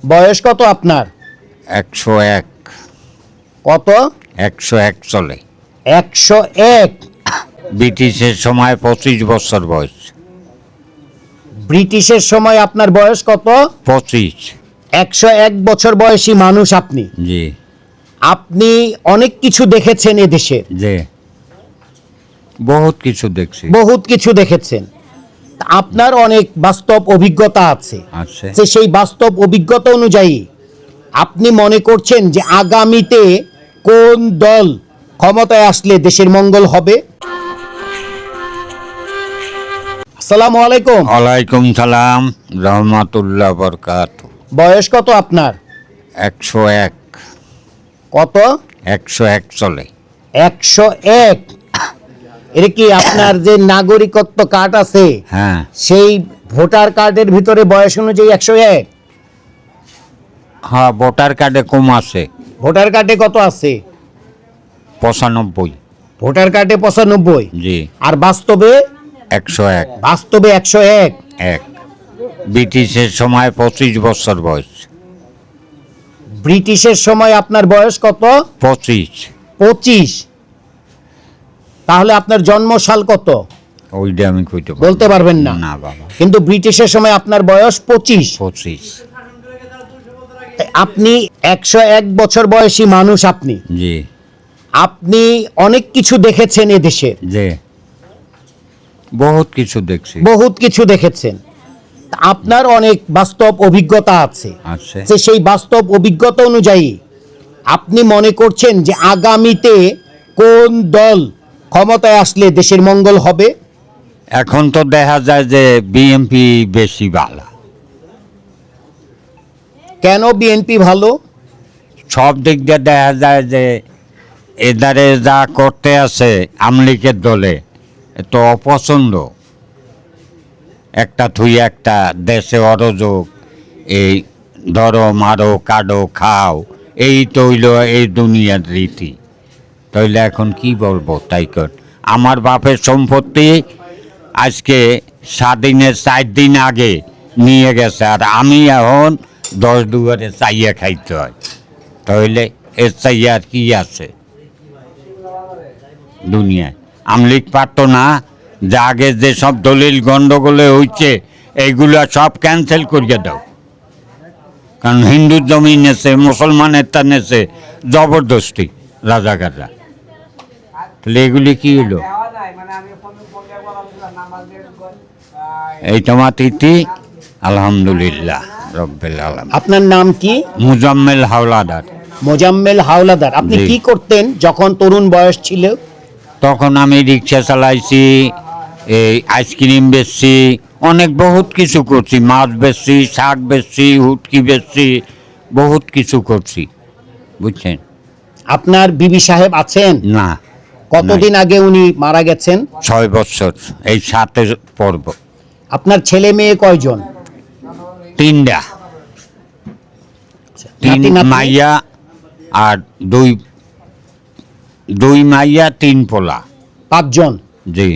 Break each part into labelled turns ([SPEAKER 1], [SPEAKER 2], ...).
[SPEAKER 1] বয়স কত আপনার?
[SPEAKER 2] 101।
[SPEAKER 1] কত?
[SPEAKER 2] 101 চলে।
[SPEAKER 1] 101।
[SPEAKER 2] ব্রিটিশের সময় 25 বছর বয়স।
[SPEAKER 1] ব্রিটিশের সময় আপনার বয়স কত?
[SPEAKER 2] 25।
[SPEAKER 1] 101 বছর বয়সী মানুষ আপনি।
[SPEAKER 2] জি
[SPEAKER 1] আপনি অনেক কিছু দেখেছেন এদেশের।
[SPEAKER 2] জি, বহুত কিছু দেখছি।
[SPEAKER 1] বহুত কিছু দেখেছেন। আপনার অনেক বাস্তব অভিজ্ঞতা আছে।
[SPEAKER 2] আছে।
[SPEAKER 1] যে সেই বাস্তব অভিজ্ঞতা অনুযায়ী আপনি মনে করছেন যে আগামীতে কোন দল ক্ষমতায় আসলে দেশের মঙ্গল হবে? আসসালামু আলাইকুম।
[SPEAKER 2] ওয়ালাইকুম সালাম রহমাতুল্লাহ বরকাত।
[SPEAKER 1] বয়স কত আপনার?
[SPEAKER 2] 101।
[SPEAKER 1] কত?
[SPEAKER 2] 101 চলে।
[SPEAKER 1] 101। এটা কি আপনার যে নাগরিকত্ব কার্ড আছে
[SPEAKER 2] হ্যাঁ
[SPEAKER 1] সেই ভোটার কার্ডের ভিতরে বয়স অনুযায়ী 101?
[SPEAKER 2] হ্যাঁ, ভোটার কার্ডে কম আছে।
[SPEAKER 1] ভোটার কার্ডে কত আছে?
[SPEAKER 2] 95।
[SPEAKER 1] ভোটার কার্ডে 95।
[SPEAKER 2] জি।
[SPEAKER 1] আর বাস্তবে?
[SPEAKER 2] 101।
[SPEAKER 1] বাস্তবে 101।
[SPEAKER 2] এক। ব্রিটিশের সময় 25 বছর বয়স।
[SPEAKER 1] ব্রিটিশের সময় আপনার বয়স কত?
[SPEAKER 2] 25।
[SPEAKER 1] 25। তাহলে আপনার জন্মসাল কত?
[SPEAKER 2] ওইটা আমি কইতে
[SPEAKER 1] বলতে পারবেন না?
[SPEAKER 2] না বাবা।
[SPEAKER 1] কিন্তু ব্রিটিশের সময় আপনার বয়স 25।
[SPEAKER 2] 25।
[SPEAKER 1] আপনি 101 বছর বয়সী মানুষ আপনি।
[SPEAKER 2] জি
[SPEAKER 1] আপনি অনেক কিছু দেখেছেন এদেশের।
[SPEAKER 2] জি, বহুত কিছু দেখছি।
[SPEAKER 1] বহুত কিছু দেখেছেন। আপনার অনেক বাস্তব অভিজ্ঞতা আছে।
[SPEAKER 2] আছে।
[SPEAKER 1] যে সেই বাস্তব অভিজ্ঞতা অনুযায়ী আপনি মনে করছেন যে আগামীতে কোন দল ক্ষমতায় আসলে দেশের মঙ্গল হবে?
[SPEAKER 2] এখন তো দেখা যায় যে বিএনপি বেশি ভালো।
[SPEAKER 1] কেন বিএনপি ভালো?
[SPEAKER 2] সব দিক দিয়ে দেখা যায় যে এদারে যা করতে আছে আমলিকের দলে তো অপছন্দ। একটা থুই একটা দেশে অরযোগ, এই ধরো মারো কাডো খাও, এই তৈল এই দুনিয়ার রীতি। তাইলে এখন কি বলবো তাই কর। আমার বাপের সম্পত্তি আজকে স্বাধীনের 4 দিন আগে নিয়ে গেছে, আর আমি এখন 10 দুয়ারে চাইয়া খাইতে হয়। তাহলে এর চাইয়া আর কি আছে দুনিয়ায়? আমলিক পারতো না যে আগে যেসব দলিল গন্ডগোলে হইছে এইগুলা সব ক্যান্সেল করিয়ে দাও। কারণ হিন্দুর জমি নেছে, মুসলমানের তা নেছে জবরদস্তি রাজাকাররা। তাহলে এগুলি কি হলো? এই তোমার তিথি আলহামদুলিল্লাহ রব্বিল আলামিন।
[SPEAKER 1] আপনার নাম কি?
[SPEAKER 2] মুজাম্মেল হাওলাদার।
[SPEAKER 1] মোজাম্মেল হাওলাদার। আপনি
[SPEAKER 2] জি।
[SPEAKER 1] কি করতেন যখন তরুণ বয়স ছিল?
[SPEAKER 2] তখন আমি রিক্সা চালাইছি, এই আইসক্রিম বেচছি, অনেক বহুত কিছু করছি। মাছ বেচছি, শাক বেচছি, হুটকি বেচছি, বহুত কিছু করছি, বুঝছেন?
[SPEAKER 1] আপনার বিবি সাহেব আছেন?
[SPEAKER 2] না,
[SPEAKER 1] কতদিন আগে উনি মারা গেছেন?
[SPEAKER 2] 6 বছর এই 7 পর্ব।
[SPEAKER 1] আপনার ছেলে মেয়ে কয়জন?
[SPEAKER 2] 3টা। 3
[SPEAKER 1] নাতি নাতনি?
[SPEAKER 2] মাইয়া আর দুই মাইয়া 3 পোলা।
[SPEAKER 1] 5 জন।
[SPEAKER 2] জি।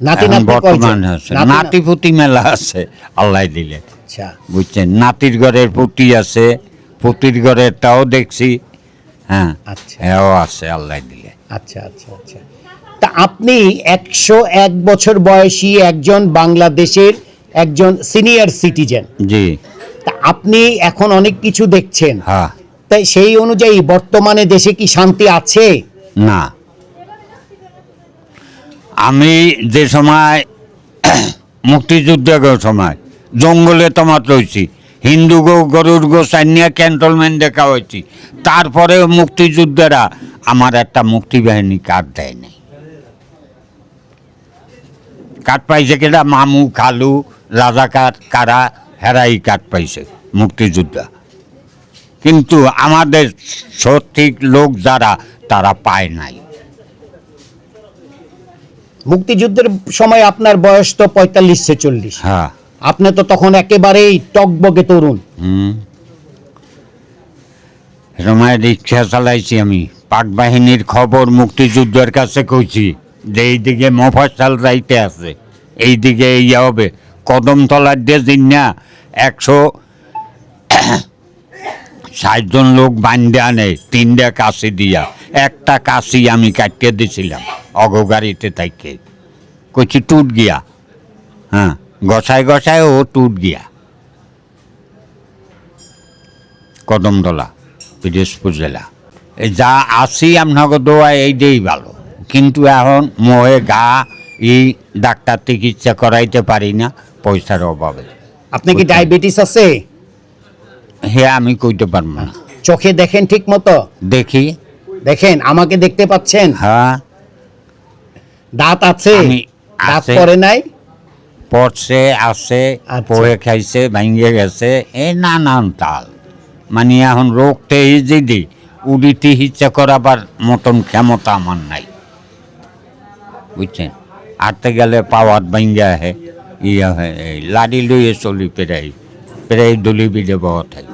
[SPEAKER 1] নাতি
[SPEAKER 2] এখন
[SPEAKER 1] নাতনি কয়জন?
[SPEAKER 2] বর্তমানে আছে নাতি পুতি মেলা আছে আল্লাহ দিলে,
[SPEAKER 1] আচ্ছা
[SPEAKER 2] বুঝছেন? নাতির ঘরের পুতি আছে, পুতির ঘরের তাও দেখছি। হ্যাঁ
[SPEAKER 1] আচ্ছা
[SPEAKER 2] এও আছে আল্লাহ দিলে।
[SPEAKER 1] আচ্ছা আচ্ছা আচ্ছা। তা আপনি 101 বছর বয়সী একজন বাংলাদেশের একজন সিনিয়র সিটিজেন।
[SPEAKER 2] জি।
[SPEAKER 1] তা আপনি এখন অনেক কিছু দেখছেন।
[SPEAKER 2] হ্যাঁ।
[SPEAKER 1] তাই সেই অনুযায়ী বর্তমানে দেশে কি শান্তি আছে?
[SPEAKER 2] না, আমি যে সময় মুক্তিযুদ্ধের সময় জঙ্গলে তোমার রয়েছি, হিন্দু গো গরুর গো সাইনিয়া ক্যান্টনমেন্ট দেখা হয়েছি, তারপরে মুক্তিযুদ্ধেরা আমার একটা মুক্তিবাহিনী কার্ড দেয় নাই। কার্ড পাইছে কেটা? মামু খালু রাজাকার কারা হেরাই কার্ড পাইছে মুক্তিযোদ্ধা। কিন্তু আমাদের সঠিক লোক যারা তারা পায় নাই।
[SPEAKER 1] মুক্তিযুদ্ধের সময় আপনার বয়স তো 45-46।
[SPEAKER 2] হ্যাঁ।
[SPEAKER 1] আপনি তো তখন একেবারেই টকবকে তরুণ।
[SPEAKER 2] সময় রিক্সা চালাইছি আমি, পাক বাহিনীর খবর মুক্তিযুদ্ধের কাছে কইছি যে এইদিকে মফস্বল যাইতে আছে, এইদিকে ইয়ে হবে, কদমতলার দিয়ে দিন না 60 জন লোক বান্ধে আনে 3টা কাশি দিয়া, একটা কাশি আমি কাটিয়ে দিছিলাম অগগাড়িতে তাইকে, কইছি টুট গিয়া, হ্যাঁ গসায় গসায় ও টুট গিয়া। কদমতলা পিরোজপুর জেলা। যা আসি আপনাকে দোয়া এইটাই ভালো, কিন্তু এখন মোহে গা এই ডাক্তার চিকিৎসা করাইতে পারি না পয়সার অভাবে।
[SPEAKER 1] আপনি কি ডায়াবেটিস আছে?
[SPEAKER 2] হ্যাঁ আমি কইতে পারবো না।
[SPEAKER 1] চোখে দেখেন ঠিক মতো?
[SPEAKER 2] দেখি।
[SPEAKER 1] দেখেন, আমাকে দেখতে পাচ্ছেন?
[SPEAKER 2] হ্যাঁ।
[SPEAKER 1] দাঁত আছে?
[SPEAKER 2] আমি
[SPEAKER 1] দাঁত
[SPEAKER 2] আছে।
[SPEAKER 1] পড়ে নাই?
[SPEAKER 2] পড়ছে, আছে,
[SPEAKER 1] আচ্ছা।
[SPEAKER 2] পড়ে খাইছে, ভাঙ্গে গেছে, এ নানান তাল। মানে এখন রোগতে এই যদি উড়িতে ইচ্ছা করাবার মতন ক্ষমতা আমার নাই, বুঝছেন। আটতে গেলে পাওয়ার ভাঙ্গা হে, ইয়া হয়, লাড়ি লইয়ে চলি প্রায় প্রায় দলি বিদে বহুত হয়।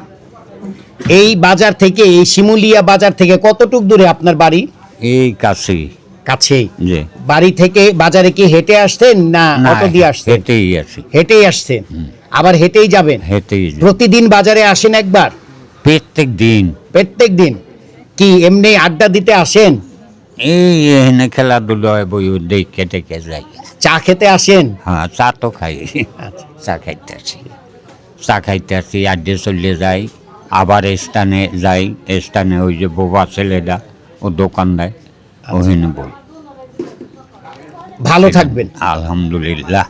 [SPEAKER 1] এই বাজার থেকে, এই শিমুলিয়া বাজার থেকে কতটুক দূরে আপনার বাড়ি?
[SPEAKER 2] এই কাছে
[SPEAKER 1] কাছেই।
[SPEAKER 2] যে
[SPEAKER 1] বাড়ি থেকে বাজারে কি হেঁটে আসতেন না অটো দিয়ে আসতেন?
[SPEAKER 2] হেঁটেই আছি।
[SPEAKER 1] হেঁটেই আসছেন, আবার হেঁটেই যাবেন?
[SPEAKER 2] হেঁটেই যাই।
[SPEAKER 1] প্রতিদিন বাজারে আসেন একবার?
[SPEAKER 2] প্রত্যেক দিন।
[SPEAKER 1] প্রত্যেক দিন কি এমনি আড্ডা দিতে আসেন?
[SPEAKER 2] এই এখানে খেলাধুলা হয়, বই দেখে টেকে যাই।
[SPEAKER 1] চা খেতে আসেন?
[SPEAKER 2] হ্যাঁ চা তো খাই,
[SPEAKER 1] আচ্ছা।
[SPEAKER 2] চা খাইতে আসি, চা খাইতে আসি, আড্ডে চলে যাই, আবার স্থানে যাই, স্থানে ওই যে বোবা ছেলেরা ও দোকান দেয়, ওখানে বই।
[SPEAKER 1] ভালো থাকবেন।
[SPEAKER 2] আলহামদুলিল্লাহ।